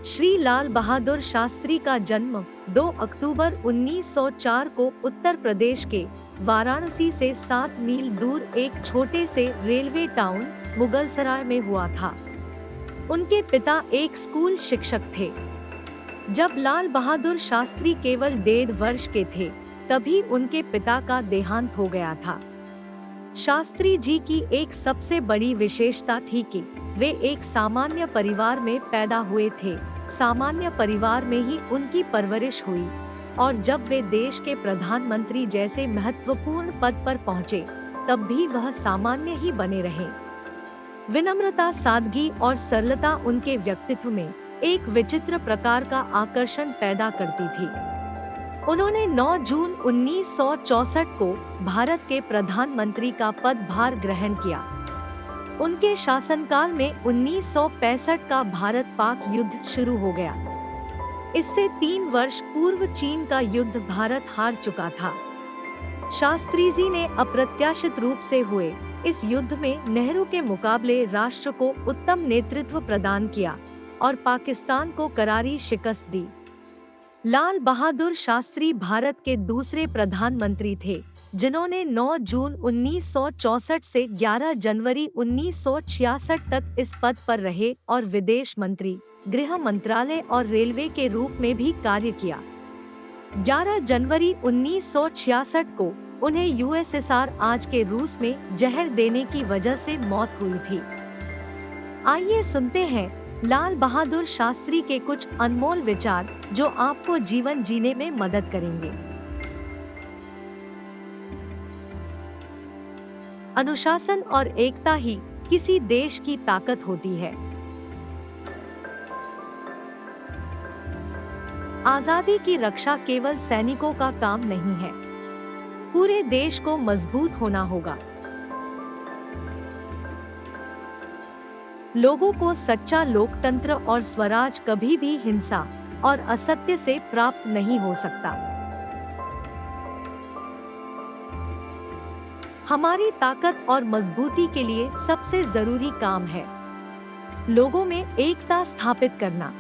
श्री लाल बहादुर शास्त्री का जन्म 2 अक्टूबर 1904 को उत्तर प्रदेश के वाराणसी से 7 मील दूर एक छोटे से रेलवे टाउन मुगलसराय में हुआ था। उनके पिता एक स्कूल शिक्षक थे। जब लाल बहादुर शास्त्री केवल 1.5 वर्ष के थे, तभी उनके पिता का देहांत हो गया था। शास्त्री जी की एक सबसे बड़ी विशेषता थी कि वे एक सामान्य परिवार में पैदा हुए थे। सामान्य परिवार में ही उनकी परवरिश हुई और जब वे देश के प्रधानमंत्री जैसे महत्वपूर्ण पद पर पहुंचे, तब भी वह सामान्य ही बने रहे। विनम्रता, सादगी और सरलता उनके व्यक्तित्व में एक विचित्र प्रकार का आकर्षण पैदा करती थी। उन्होंने 9 जून 1964 को भारत के प्रधानमंत्री का पदभार ग्रहण किया। उनके शासनकाल में 1965 का भारत-पाक युद्ध शुरू हो गया। इससे 3 वर्ष पूर्व चीन का युद्ध भारत हार चुका था। शास्त्री जी ने अप्रत्याशित रूप से हुए इस युद्ध में नेहरू के मुकाबले राष्ट्र को उत्तम नेतृत्व प्रदान किया और पाकिस्तान को करारी शिकस्त दी। लाल बहादुर शास्त्री भारत के दूसरे प्रधानमंत्री थे जिन्होंने 9 जून 1964 से 11 जनवरी 1966 तक इस पद पर रहे और विदेश मंत्री, गृह मंत्रालय और रेलवे के रूप में भी कार्य किया। 11 जनवरी 1966 को उन्हें यूएसएसआर, आज के रूस में, जहर देने की वजह से मौत हुई थी। आइए सुनते हैं लाल बहादुर शास्त्री के कुछ अनमोल विचार जो आपको जीवन जीने में मदद करेंगे। अनुशासन और एकता ही किसी देश की ताकत होती है। आजादी की रक्षा केवल सैनिकों का काम नहीं है, पूरे देश को मजबूत होना होगा। लोगों को सच्चा लोकतंत्र और स्वराज कभी भी हिंसा और असत्य से प्राप्त नहीं हो सकता। हमारी ताकत और मजबूती के लिए सबसे जरूरी काम है लोगों में एकता स्थापित करना।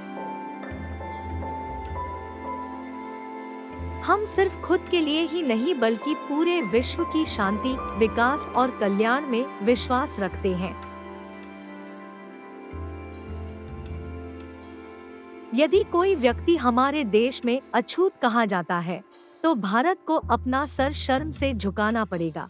हम सिर्फ खुद के लिए ही नहीं बल्कि पूरे विश्व की शांति, विकास और कल्याण में विश्वास रखते हैं। यदि कोई व्यक्ति हमारे देश में अछूत कहा जाता है, तो भारत को अपना सर शर्म से झुकाना पड़ेगा।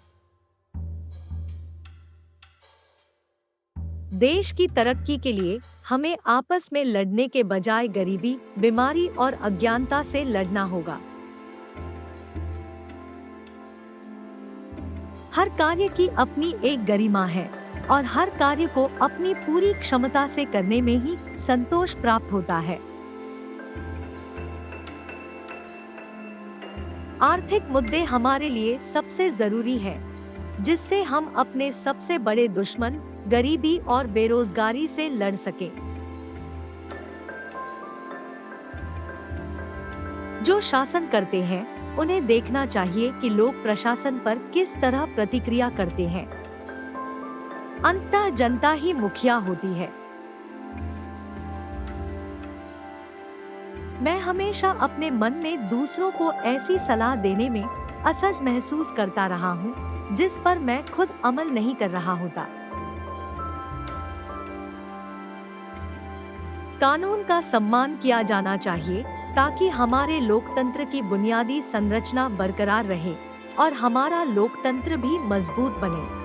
देश की तरक्की के लिए हमें आपस में लड़ने के बजाय गरीबी, बीमारी और अज्ञानता से लड़ना होगा। हर कार्य की अपनी एक गरिमा है और हर कार्य को अपनी पूरी क्षमता से करने में ही संतोष प्राप्त होता है। आर्थिक मुद्दे हमारे लिए सबसे जरूरी है, जिससे हम अपने सबसे बड़े दुश्मन गरीबी और बेरोजगारी से लड़ सकें। जो शासन करते हैं, उन्हें देखना चाहिए कि लोग प्रशासन पर किस तरह प्रतिक्रिया करते हैं। अंततः जनता ही मुखिया होती है। मैं हमेशा अपने मन में दूसरों को ऐसी सलाह देने में असहज महसूस करता रहा हूँ, जिस पर मैं खुद अमल नहीं कर रहा होता। कानून का सम्मान किया जाना चाहिए ताकि हमारे लोकतंत्र की बुनियादी संरचना बरकरार रहे और हमारा लोकतंत्र भी मजबूत बने।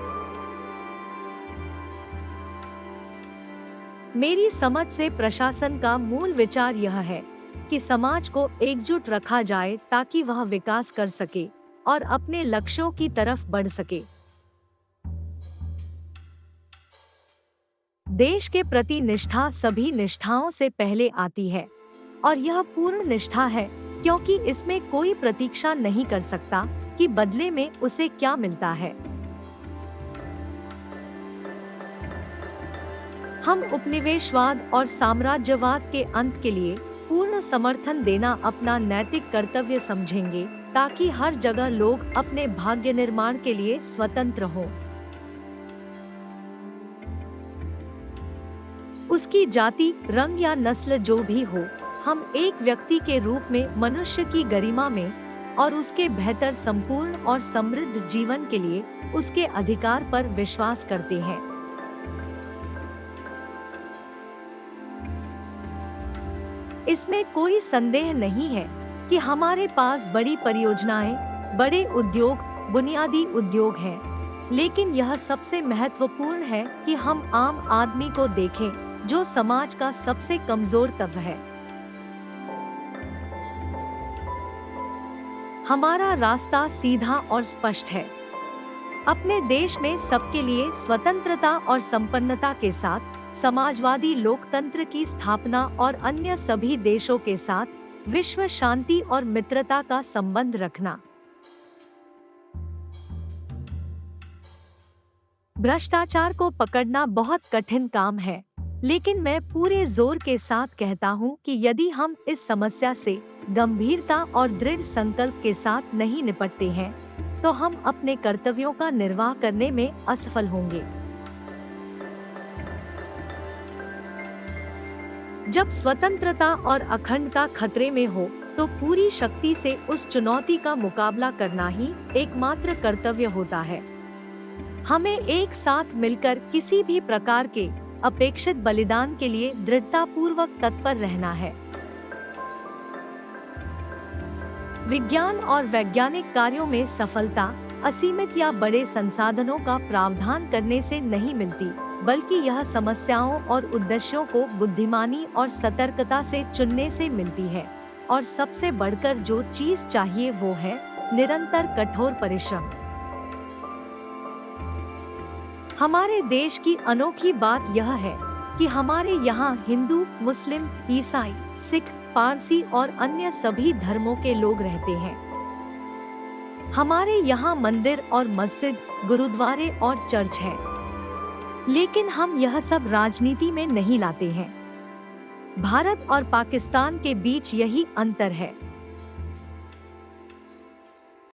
मेरी समझ से प्रशासन का मूल विचार यह है कि समाज को एकजुट रखा जाए ताकि वह विकास कर सके और अपने लक्ष्यों की तरफ बढ़ सके। देश के प्रति निष्ठा सभी निष्ठाओं से पहले आती है और यह पूर्ण निष्ठा है क्योंकि इसमें कोई प्रतीक्षा नहीं कर सकता कि बदले में उसे क्या मिलता है। हम उपनिवेशवाद और साम्राज्यवाद के अंत के लिए पूर्ण समर्थन देना अपना नैतिक कर्तव्य समझेंगे ताकि हर जगह लोग अपने भाग्य निर्माण के लिए स्वतंत्र हों। उसकी जाति, रंग या नस्ल जो भी हो, हम एक व्यक्ति के रूप में मनुष्य की गरिमा में और उसके बेहतर, संपूर्ण और समृद्ध जीवन के लिए उसके अधिकार पर विश्वास करते हैं। इसमें कोई संदेह नहीं है कि हमारे पास बड़ी परियोजनाएं, बड़े उद्योग, बुनियादी उद्योग हैं, लेकिन यह सबसे महत्वपूर्ण है कि हम आम आदमी को देखें जो समाज का सबसे कमजोर तबका है। हमारा रास्ता सीधा और स्पष्ट है। अपने देश में सबके लिए स्वतंत्रता और संपन्नता के साथ समाजवादी लोकतंत्र की स्थापना और अन्य सभी देशों के साथ विश्व शांति और मित्रता का संबंध रखना। भ्रष्टाचार को पकड़ना बहुत कठिन काम है, लेकिन मैं पूरे जोर के साथ कहता हूं कि यदि हम इस समस्या से गंभीरता और दृढ़ संकल्प के साथ नहीं निपटते हैं, तो हम अपने कर्तव्यों का निर्वाह करने में असफल होंगे। जब स्वतंत्रता और अखंडता खतरे में हो, तो पूरी शक्ति से उस चुनौती का मुकाबला करना ही एकमात्र कर्तव्य होता है। हमें एक साथ मिलकर किसी भी प्रकार के अपेक्षित बलिदान के लिए दृढ़तापूर्वक तत्पर रहना है। विज्ञान और वैज्ञानिक कार्यों में सफलता असीमित या बड़े संसाधनों का प्रावधान करने से नहीं मिलती, बल्कि यह समस्याओं और उद्देश्यों को बुद्धिमानी और सतर्कता से चुनने से मिलती है। और सबसे बढ़कर जो चीज चाहिए वो है निरंतर कठोर परिश्रम। हमारे देश की अनोखी बात यह है कि हमारे यहाँ हिंदू, मुस्लिम, ईसाई, सिख, पारसी और अन्य सभी धर्मों के लोग रहते हैं। हमारे यहाँ मंदिर और मस्जिद, गुरुद्वारे और चर्च हैं। लेकिन हम यह सब राजनीति में नहीं लाते हैं। भारत और पाकिस्तान के बीच यही अंतर है।